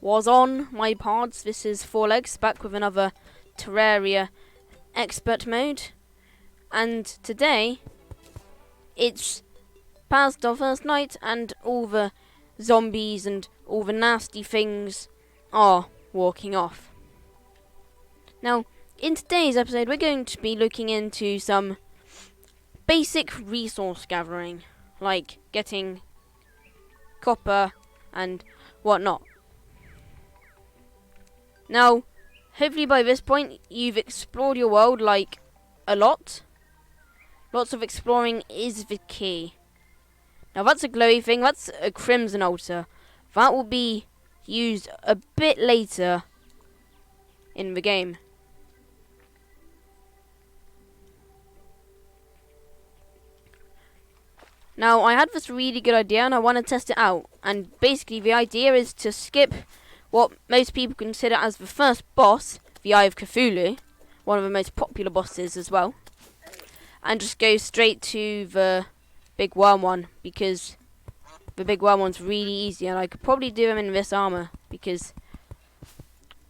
was on my pods? This is Four Legs back with another Terraria Expert Mode, and today it's past our first night and all the zombies and all the nasty things are walking off. Now, in today's episode we're going to be looking into some basic resource gathering, like getting copper and whatnot. Now, hopefully by this point you've explored your world like a lot. Lots of exploring is the key. Now that's a glowy thing, that's a crimson altar. That will be used a bit later in the game. Now I had this really good idea and I want to test it out, and basically the idea is to skip what most people consider as the first boss, the Eye of Cthulhu, one of the most popular bosses as well, and just go straight to the big worm one, because the big worm one's really easy and I could probably do them in this armour because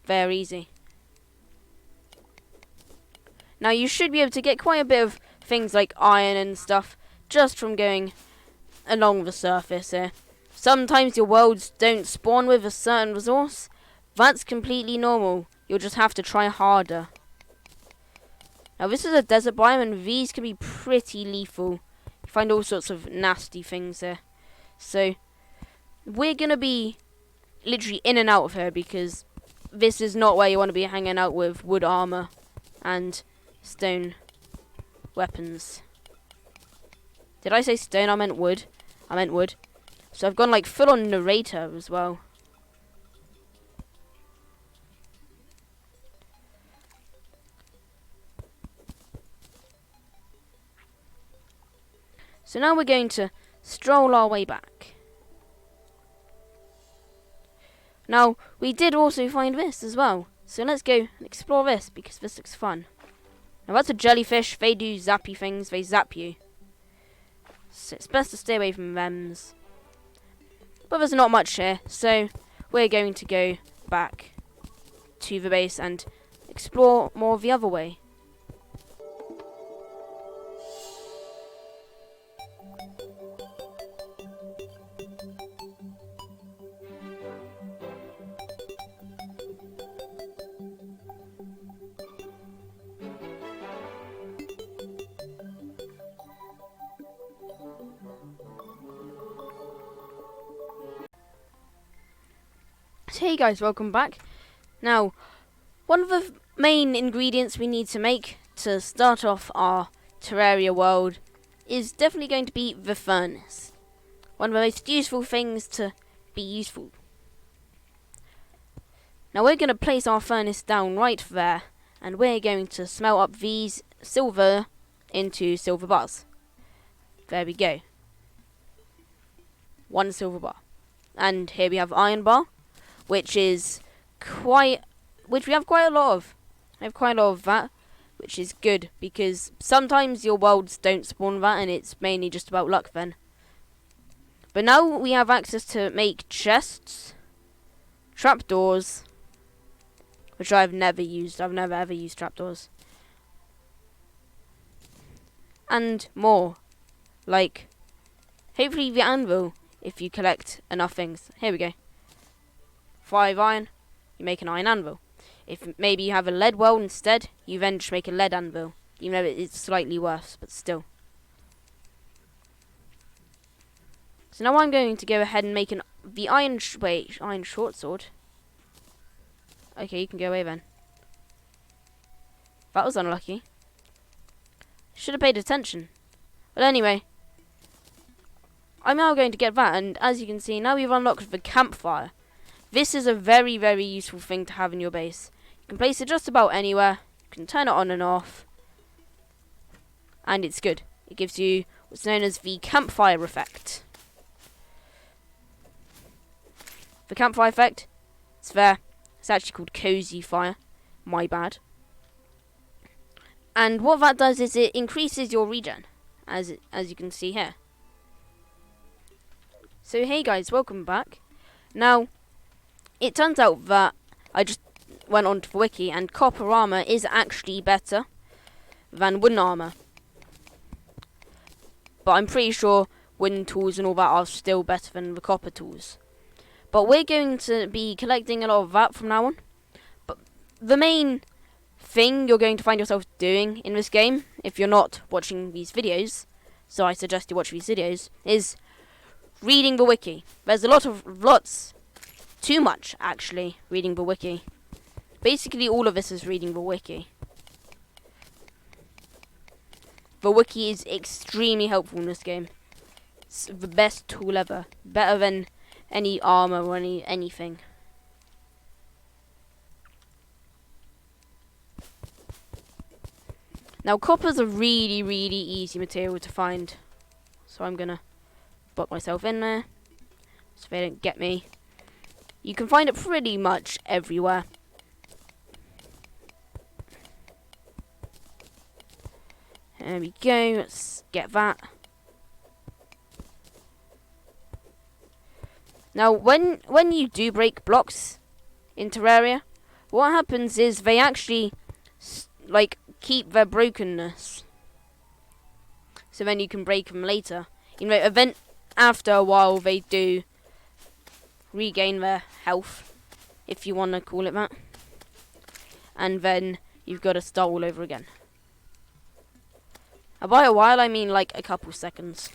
they're easy. Now you should be able to get quite a bit of things like iron and stuff just from going along the surface here. Sometimes your worlds don't spawn with a certain resource. That's completely normal. You'll just have to try harder. Now this is a desert biome and these can be pretty lethal. You find all sorts of nasty things there. So we're going to be literally in and out of here because this is not where you want to be hanging out with wood armor and stone weapons. Did I say stone? I meant wood. I meant wood. So I've gone like full on narrator as well. So now we're going to stroll our way back. Now, we did also find this as well. So let's go and explore this because this looks fun. Now that's a jellyfish. They do zappy things. They zap you. So it's best to stay away from them. But there's not much here. So we're going to go back to the base and explore more the other way. Hey guys, welcome back. Now, one of the main ingredients we need to make to start off our Terraria world is definitely going to be the furnace. One of the most useful things to be useful. Now we're going to place our furnace down right there, and we're going to smelt up these silver into silver bars. There we go. One silver bar. And here we have iron bar, which we have quite a lot of. I have quite a lot of that, which is good because sometimes your worlds don't spawn that and it's mainly just about luck then. But now we have access to make chests, trapdoors, which I've never used. I've never ever used trapdoors. And more. Like, hopefully the anvil, if you collect enough things. Here we go. 5 iron, you make an iron anvil. If maybe you have a lead well instead, you then just make a lead anvil. Even though it's slightly worse, but still. So now I'm going to go ahead and make the iron short sword. Okay, you can go away then. That was unlucky. Should have paid attention. But anyway, I'm now going to get that, and as you can see, now we've unlocked the campfire. This is a very, very useful thing to have in your base. You can place it just about anywhere. You can turn it on and off. And it's good. It gives you what's known as the campfire effect. The campfire effect, it's there. It's actually called cozy fire. My bad. And what that does is it increases your regen, as you can see here. So hey guys, welcome back. Now, it turns out that I just went onto the wiki, and copper armour is actually better than wooden armour. But I'm pretty sure wooden tools and all that are still better than the copper tools. But we're going to be collecting a lot of that from now on. But the main thing you're going to find yourself doing in this game, if you're not watching these videos, so I suggest you watch these videos, is reading the wiki. There's lots, too much actually, reading the wiki. Basically all of this is reading the wiki. The wiki is extremely helpful in this game. It's the best tool ever. Better than any armor or anything. Now copper's a really easy material to find. So I'm gonna put myself in there so they don't get me. You can find it pretty much everywhere. There we go, let's get that. Now, when you do break blocks in Terraria, what happens is they actually, keep their brokenness. So then you can break them later. You know, after a while, they do regain their health, if you want to call it that. And then you've got to start all over again. And by a while, I mean like a couple seconds.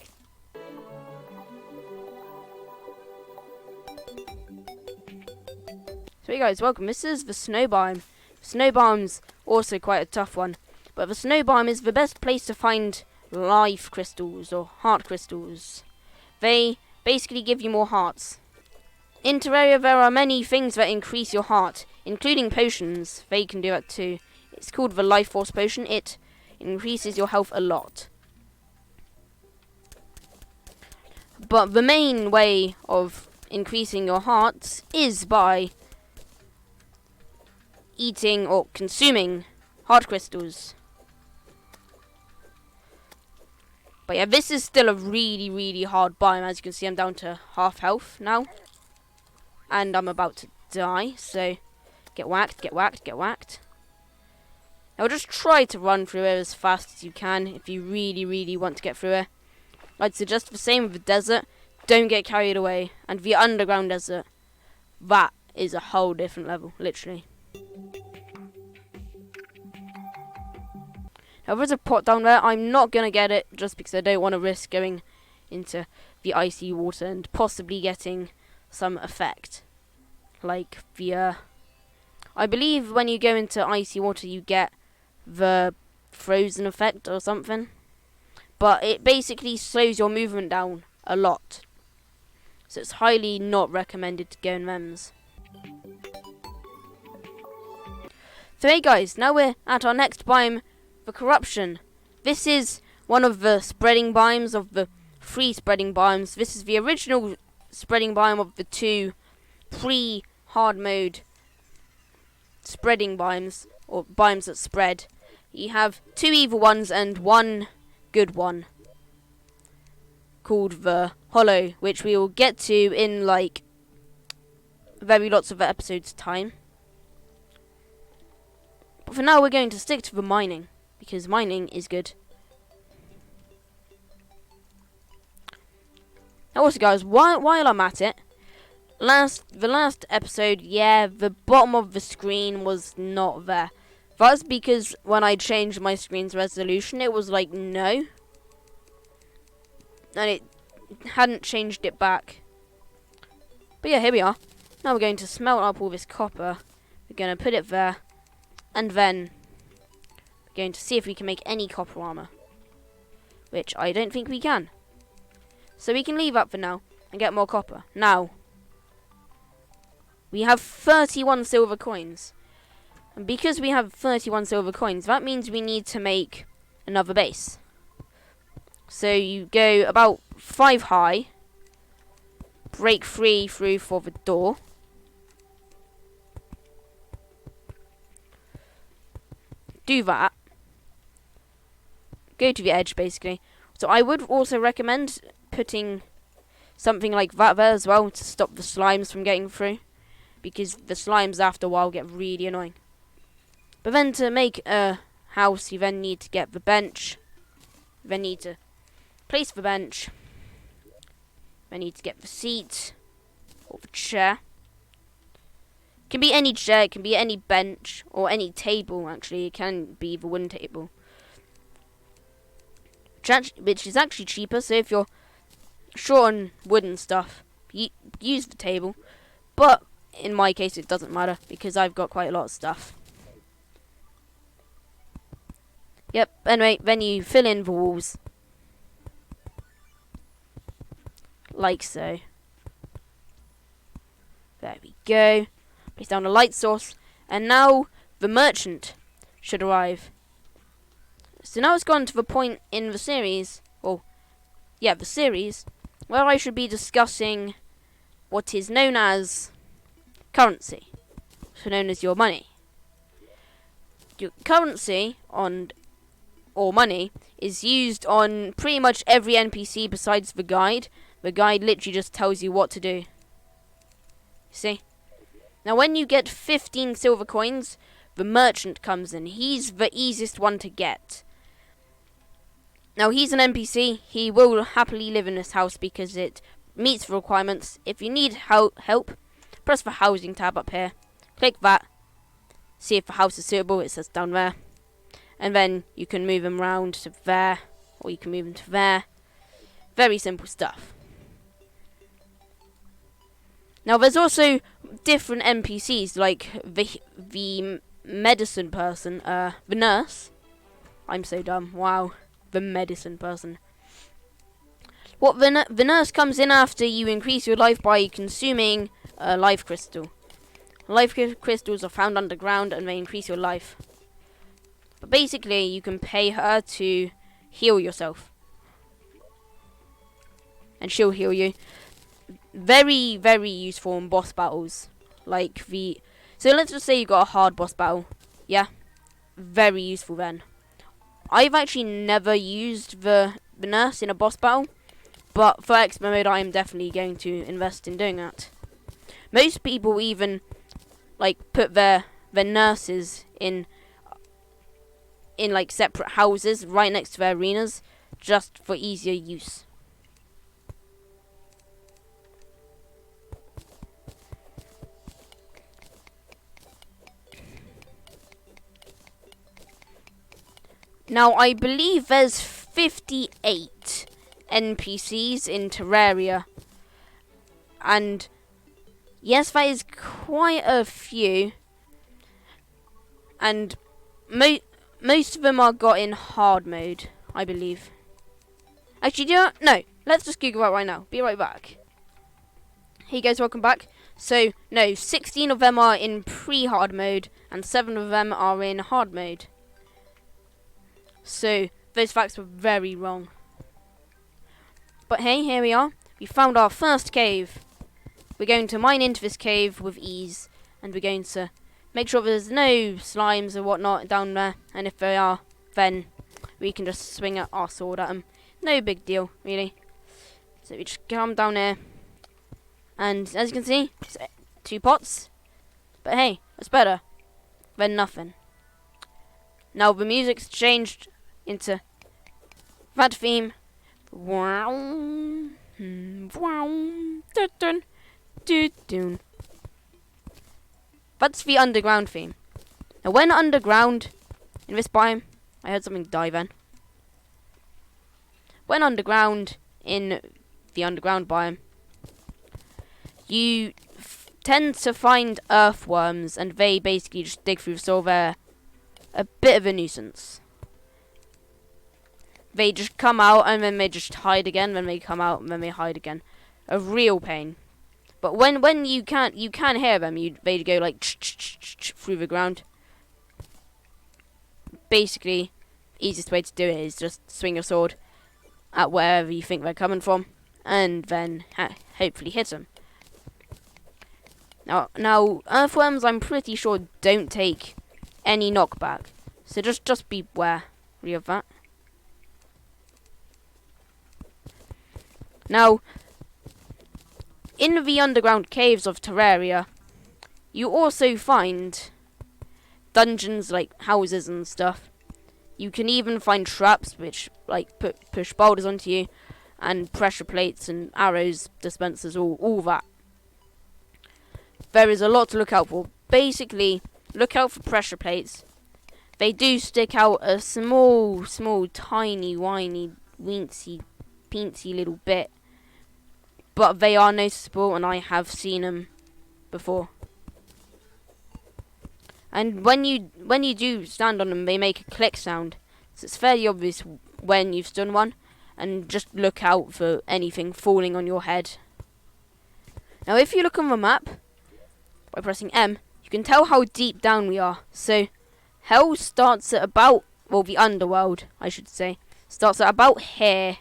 So hey guys, welcome. This is the snow biome. Snow biome's also quite a tough one, but the snow biome is the best place to find life crystals or heart crystals. They basically give you more hearts. In Terraria, there are many things that increase your heart, including potions. They can do that too. It's called the life force potion. It increases your health a lot. But the main way of increasing your hearts is by eating or consuming heart crystals. But yeah, this is still a really hard biome. As you can see, I'm down to half health now. And I'm about to die, so get whacked, get whacked, get whacked. Now just try to run through it as fast as you can if you really want to get through it. I'd suggest the same with the desert. Don't get carried away. And the underground desert, that is a whole different level, literally. Now there's a pot down there. I'm not going to get it just because I don't want to risk going into the icy water and possibly getting some effect. Like the... I believe when you go into icy water you get the frozen effect or something. But it basically slows your movement down a lot. So it's highly not recommended to go in MEMS. So hey guys, now we're at our next biome, the corruption. This is one of the spreading biomes of the 3 spreading biomes. This is the original spreading biome of the 2 pre-hard mode spreading biomes, or biomes that spread. You have 2 evil ones and 1 good one, called the Hollow, which we will get to in like very lots of episodes time. But for now we're going to stick to the mining, because mining is good. Now also guys, while I'm at it, the last episode, yeah, the bottom of the screen was not there. That's because when I changed my screen's resolution, it was like no. And it hadn't changed it back. But yeah, here we are. Now we're going to smelt up all this copper. We're going to put it there. And then we're going to see if we can make any copper armor. Which I don't think we can. So we can leave up for now and get more copper. Now, we have 31 silver coins. And because we have 31 silver coins, that means we need to make another base. So you go about 5 high, break 3 through for the door. Do that. Go to the edge, basically. So I would also recommend putting something like that there as well to stop the slimes from getting through. because the slimes after a while get really annoying. But then to make a house, you then need to get the bench. You then need to place the bench. Then need to get the seat or the chair. It can be any chair, it can be any bench or any table. Actually, it can be the wooden table, which is actually cheaper. So if you're short on wooden stuff, use the table. But in my case, it doesn't matter because I've got quite a lot of stuff. Yep. Anyway, then you fill in the walls like so. There we go. Place down a light source, and now the merchant should arrive. So now it's gone to the point in the series, the series, where I should be discussing what is known as currency, so known as your money. Your currency or money is used on pretty much every NPC besides the guide. The guide literally just tells you what to do. See? Now when you get 15 silver coins, the merchant comes in. He's the easiest one to get. Now he's an NPC. He will happily live in this house because it meets the requirements. If you need help, press the housing tab up here. Click that. See if the house is suitable. It says down there. And then you can move him around to there, or you can move him to there. Very simple stuff. Now there's also different NPCs, like the medicine person, the nurse. I'm so dumb. Wow, the medicine person. What the nurse comes in after you increase your life by consuming a life crystal. Life crystals are found underground and they increase your life. But basically, you can pay her to heal yourself, and she'll heal you. Very, very useful in boss battles. So let's just say you got a hard boss battle. Yeah, very useful then. I've actually never used the nurse in a boss battle, but for Expert mode, I am definitely going to invest in doing that. Most people even put their nurses in separate houses right next to their arenas, just for easier use. Now I believe there's 58 NPCs in Terraria, and yes, that is quite a few, and most of them are got in hard mode, I believe. Actually, no, let's just Google that right now. Be right back. Hey guys, welcome back. So, no, 16 of them are in pre-hard mode, and 7 of them are in hard mode. So, those facts were very wrong. But hey, here we are. We found our first cave. We're going to mine into this cave with ease, and we're going to make sure there's no slimes or whatnot down there, and if they are, then we can just swing our sword at them. No big deal, really. So we just come down here, and as you can see, it's 2 pots. But hey, that's better than nothing. Now the music's changed into that theme. That's the underground theme. Now when underground in this biome, I heard something die then. When underground in the underground biome, you tend to find earthworms, and they basically just dig through the soil. They're a bit of a nuisance. They just come out and then they just hide again, then they come out and then they hide again. A real pain. But when you can hear them, they go like through the ground. Basically, easiest way to do it is just swing your sword at wherever you think they're coming from, and then hopefully hit them. Now earthworms, I'm pretty sure, don't take any knockback, so just be wary of that. Now, in the underground caves of Terraria, you also find dungeons like houses and stuff. You can even find traps which like push boulders onto you, and pressure plates and arrows dispensers, all that. There is a lot to look out for. Basically, look out for pressure plates. They do stick out a small, tiny, whiny, weensy, peensy little bit, but they are noticeable, and I have seen them before. And when you do stand on them, they make a click sound, so it's fairly obvious when you've stood one. And just look out for anything falling on your head. Now, if you look on the map by pressing M, you can tell how deep down we are. So, hell starts at about, well, the underworld, I should say, starts at about here.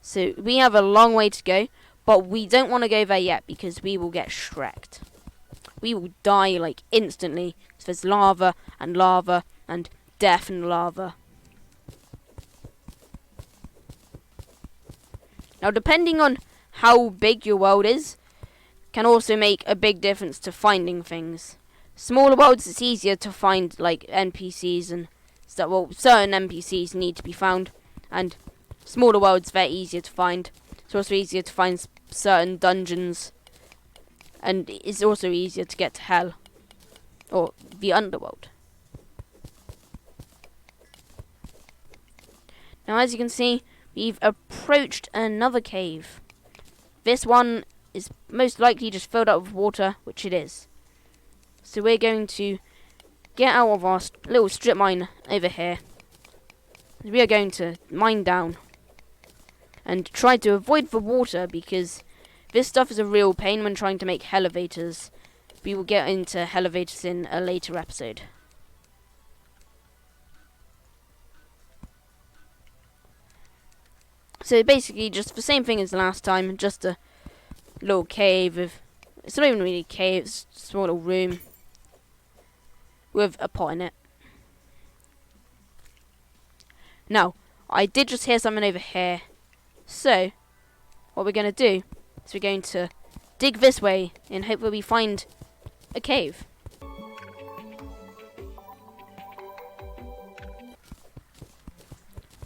So, we have a long way to go, but we don't want to go there yet because we will get shreked. We will die, like, instantly, because there's lava and death and lava. Now, depending on how big your world is, can also make a big difference to finding things. Smaller worlds, it's easier to find, like, NPCs and stuff. Well, certain NPCs need to be found, and smaller worlds, they're easier to find. It's also easier to find certain dungeons, and it's also easier to get to hell, or the underworld. Now, as you can see, we've approached another cave. This one is most likely just filled up with water, which it is. So we're going to get out of our little strip mine over here. We are going to mine down and try to avoid the water, because this stuff is a real pain when trying to make elevators. We will get into elevators in a later episode. So basically just the same thing as the last time, just a little cave with, it's not even really a cave, it's a small little room with a pot in it. Now, I did just hear something over here, so what we're going to do is we're going to dig this way and hopefully we find a cave.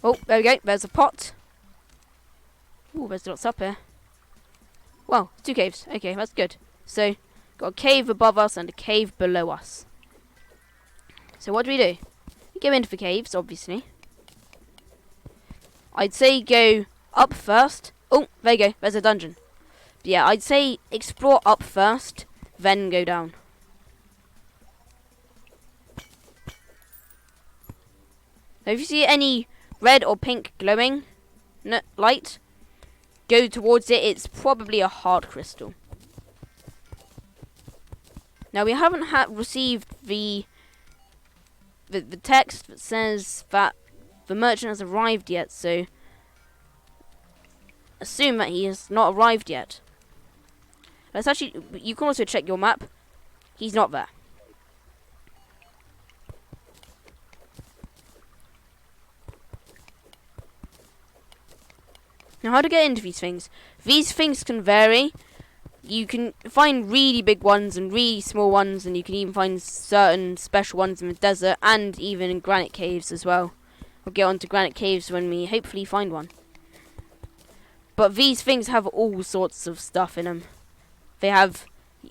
Oh, there we go, there's a pot. Ooh, there's lots up here. Well, 2 caves. Okay, that's good. So, got a cave above us and a cave below us. So what do? We go into the caves, obviously. I'd say go up first. Oh, there you go. There's a dungeon. But yeah, I'd say explore up first, then go down. Now, if you see any red or pink glowing light, go towards it. It's probably a hard crystal. Now, we haven't received the text that says that the merchant has arrived yet, so assume that he has not arrived yet. Let's actually, you can also check your map. He's not there. Now, how to get into these things? These things can vary. You can find really big ones and really small ones, and you can even find certain special ones in the desert and even in granite caves as well. We'll get onto granite caves when we hopefully find one. But these things have all sorts of stuff in them. They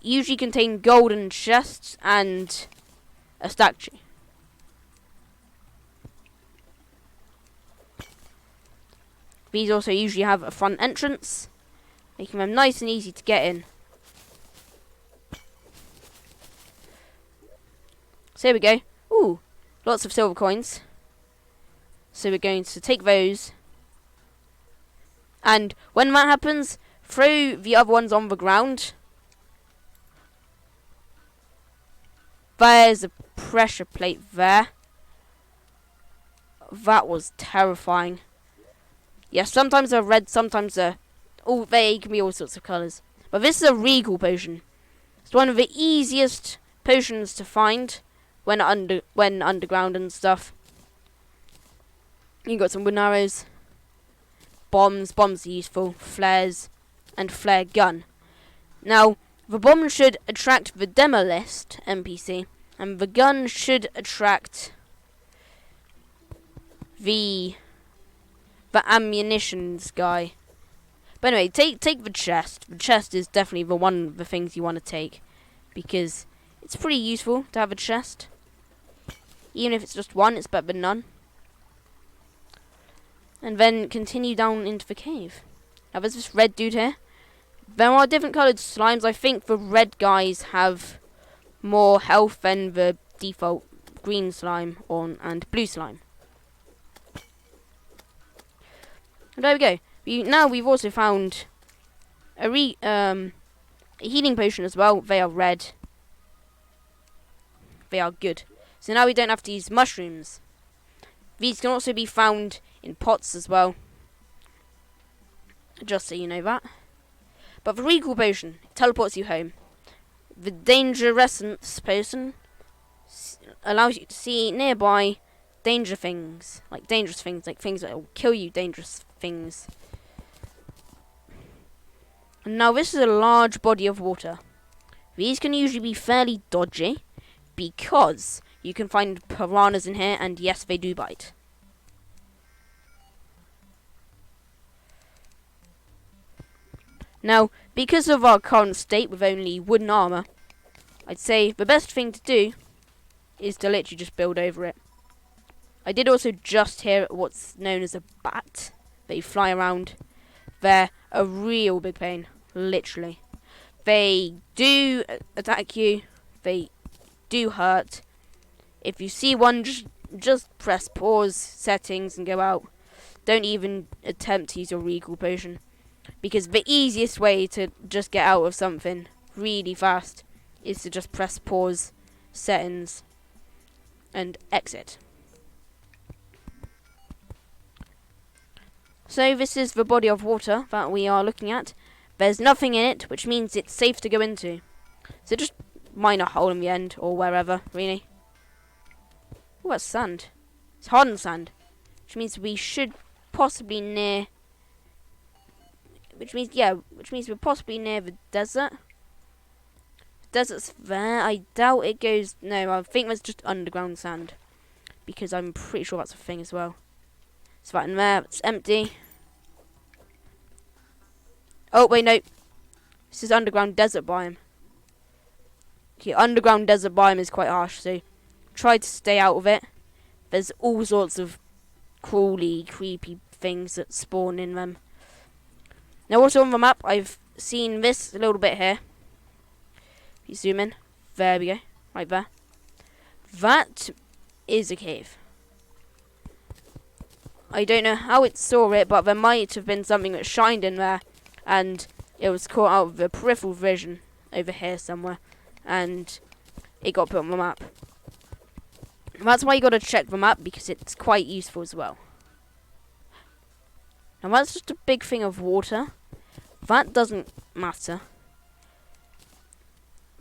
usually contain golden chests and a statue. These also usually have a front entrance, making them nice and easy to get in. So here we go. Ooh, lots of silver coins. So we're going to take those. And when that happens, throw the other ones on the ground. There's a pressure plate there. That was terrifying. Yes, sometimes they're red, sometimes they're... Oh, they can be all sorts of colours. But this is a regal potion. It's one of the easiest potions to find when underground and stuff. You got some wooden arrows. Bombs are useful. Flares. And flare gun. Now, The bomb should attract the Demolist NPC, and the gun should attract the ammunitions guy. But anyway, take the chest. The chest is definitely the one of the things you want to take, because it's pretty useful to have a chest. Even if it's just one, it's better than none. And then continue down into the cave. Now there's this red dude here. There are different coloured slimes. I think the red guys have more health than the default green slime and blue slime. And there we go. Now we've also found a healing potion as well. They are red. They are good. So now we don't have to use mushrooms. These can also be found in pots as well. Just so you know that. But the recall potion teleports you home. The danger essence potion allows you to see nearby dangerous things, like things that will kill you, dangerous things. And now this is a large body of water. These can usually be fairly dodgy, because you can find piranhas in here, and yes, they do bite. Now, because of our current state with only wooden armour, I'd say the best thing to do is to literally just build over it. I did also just hear what's known as a bat. They fly around. They're a real big pain, literally. They do attack you. They do hurt. If you see one, just press pause settings and go out. Don't even attempt to use your recall potion, because the easiest way to just get out of something really fast is to just press pause settings and exit. So this is the body of water that we are looking at. There's nothing in it, which means it's safe to go into. So just mine a hole in the end, or wherever, really. Oh, that's sand. It's hardened sand, which means we should possibly near... Which means we're possibly near the desert. The desert's there. I doubt it goes... No, I think that's just underground sand, because I'm pretty sure that's a thing as well. It's right in there. It's empty. Oh, wait, no. This is underground desert biome. Okay, underground desert biome is quite harsh, so try to stay out of it. There's all sorts of crawly, creepy things that spawn in them. Now, also on the map, I've seen this a little bit here. If you zoom in. There we go. Right there. That is a cave. I don't know how it saw it, but there might have been something that shined in there, and it was caught out of the peripheral vision over here somewhere, and it got put on the map. And that's why you got to check the map, because it's quite useful as well. Now that's just a big thing of water. That doesn't matter.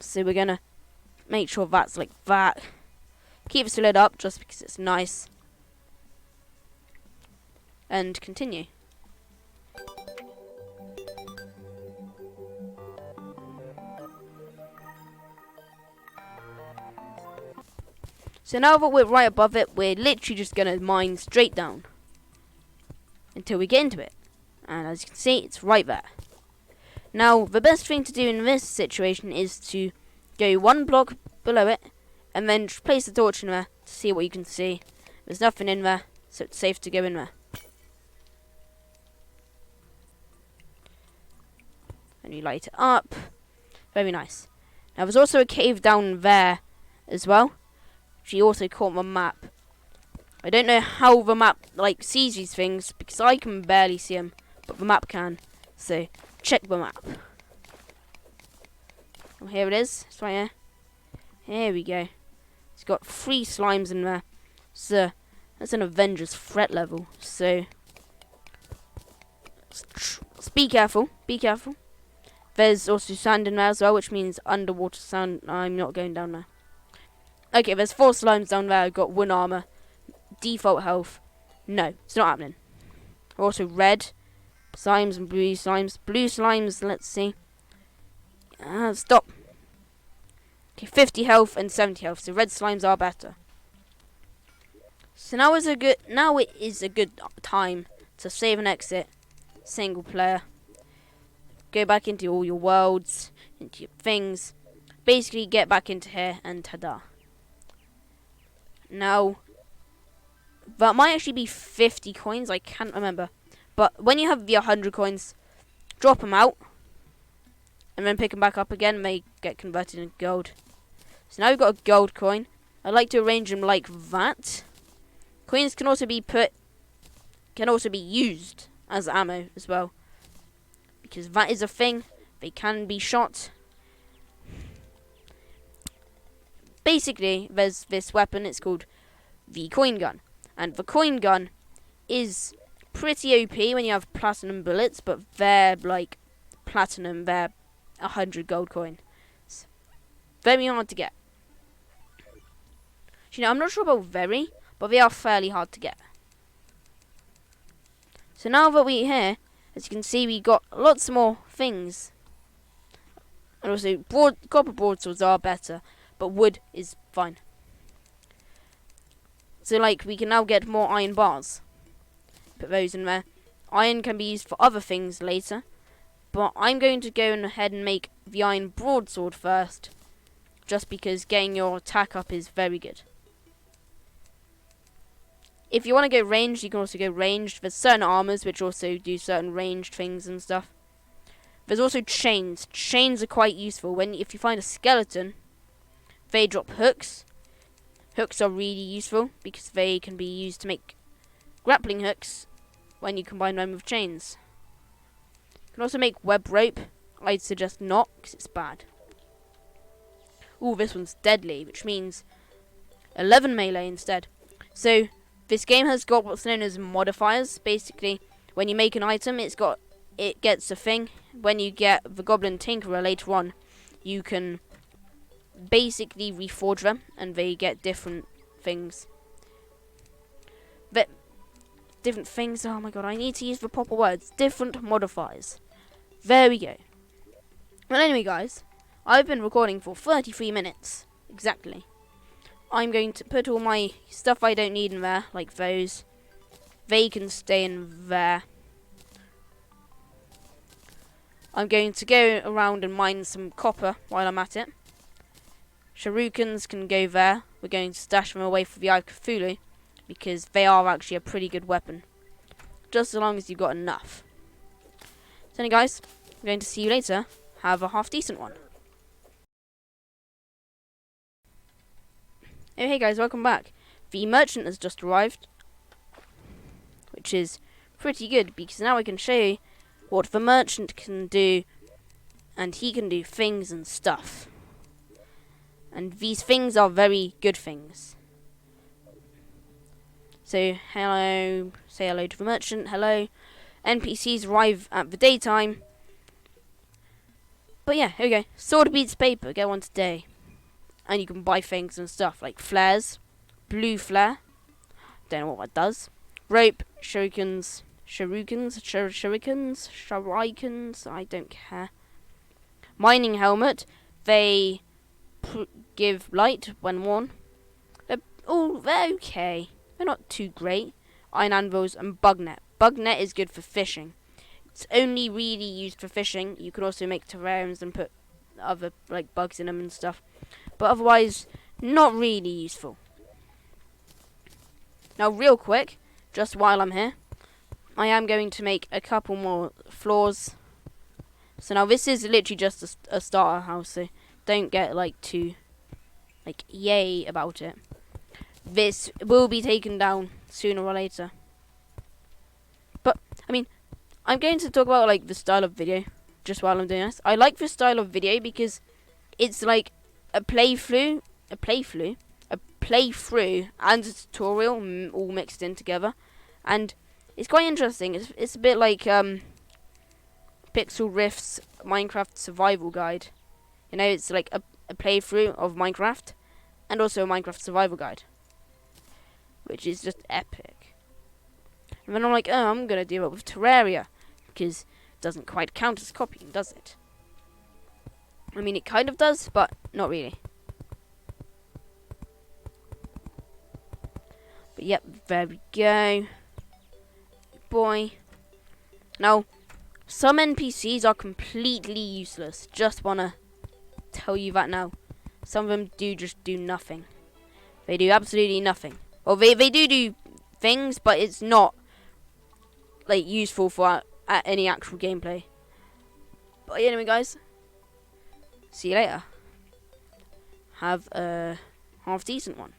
So we're gonna make sure that's like that. Keep the lid up just because it's nice. And continue. So now that we're right above it, we're literally just going to mine straight down until we get into it. And as you can see, it's right there. Now, the best thing to do in this situation is to go one block below it and then just place the torch in there to see what you can see. There's nothing in there, so it's safe to go in there. And you light it up. Very nice. Now, there's also a cave down there as well. She also caught my map. I don't know how the map sees these things, because I can barely see them, but the map can. So check the map. Oh, here it is. It's right here. Here we go. It's got 3 slimes in there. So that's an Avengers threat level. So let's be careful. Be careful. There's also sand in there as well, which means underwater sand. I'm not going down there. Okay, there's 4 slimes down there. I've got 1 armor. Default health. No, it's not happening. Also red slimes and blue slimes. Blue slimes, let's see. Stop. Okay, 50 health and 70 health, so red slimes are better. So now it is a good time to save and exit single player. Go back into all your worlds, into your things. Basically get back into here and ta-da. Now that might actually be 50 coins, I can't remember. But when you have the 100 coins, drop them out and then pick them back up again, and they get converted into gold. So now we've got a gold coin. I like to arrange them like that. Coins can also be used as ammo as well, because that is a thing. They can be shot. Basically, there's this weapon. It's called the coin gun, and the coin gun is pretty OP when you have platinum bullets, but they're like platinum. They're 100 gold coin. It's very hard to get. You know, I'm not sure about very, but they are fairly hard to get. So now that we're here, as you can see, we got lots more things. And also, copper broadswords are better, but wood is fine. So, like, we can now get more iron bars. Put those in there. Iron can be used for other things later, but I'm going to go ahead and make the iron broadsword first, just because getting your attack up is very good. If you want to go ranged, you can also go ranged. There's certain armors which also do certain ranged things and stuff. There's also chains. Chains are quite useful. If you find a skeleton, they drop hooks. Hooks are really useful because they can be used to make grappling hooks when you combine them with chains. You can also make web rope. I'd suggest not, because it's bad. Ooh, this one's deadly, which means 11 melee instead. So this game has got what's known as modifiers. Basically, when you make an item, it gets a thing. When you get the Goblin Tinkerer later on, you can basically reforge them, and they get different things. Different things. Oh my god, I need to use the proper words. Different modifiers. There we go. Well, anyway, guys, I've been recording for 33 minutes exactly. I'm going to put all my stuff I don't need in there, like those. They can stay in there. I'm going to go around and mine some copper while I'm at it. Shurikens can go there. We're going to stash them away for the Eye of Cthulhu, because they are actually a pretty good weapon. Just as long as you've got enough. So anyway, guys, I'm going to see you later. Have a half decent one. Oh, hey guys, welcome back. The merchant has just arrived, which is pretty good, because now I can show you what the merchant can do, and he can do things and stuff. And these things are very good things. So, hello, say hello to the merchant, hello. NPCs arrive at the daytime. But yeah, here we go. Sword beats paper, get one today. And you can buy things and stuff like flares, blue flare, don't know what that does. Rope, shurikens, I don't care. Mining helmet, they give light when worn. They're okay. They're not too great. Iron anvils and bug net. Bug net is good for fishing. It's only really used for fishing. You can also make terrariums and put other like bugs in them and stuff. But otherwise, not really useful. Now, real quick, just while I'm here, I am going to make a couple more floors. So now this is literally just a starter house, so don't get too yay about it. This will be taken down sooner or later. But I mean, I'm going to talk about the style of video just while I'm doing this. I like this style of video because it's like a playthrough and a tutorial all mixed in together, and it's quite interesting. It's a bit like Pixel Rift's Minecraft Survival Guide. You know, it's like a playthrough of Minecraft and also a Minecraft Survival Guide, which is just epic. And then I'm like, oh, I'm gonna do it with Terraria because it doesn't quite count as copying, does it? I mean, it kind of does, but not really. But yep, there we go. Boy. Now, some NPCs are completely useless. Just wanna tell you that now. Some of them do just do nothing. They do absolutely nothing. Well, they do things, but it's not like useful for any actual gameplay. But anyway, guys, see you later. Have a half decent one.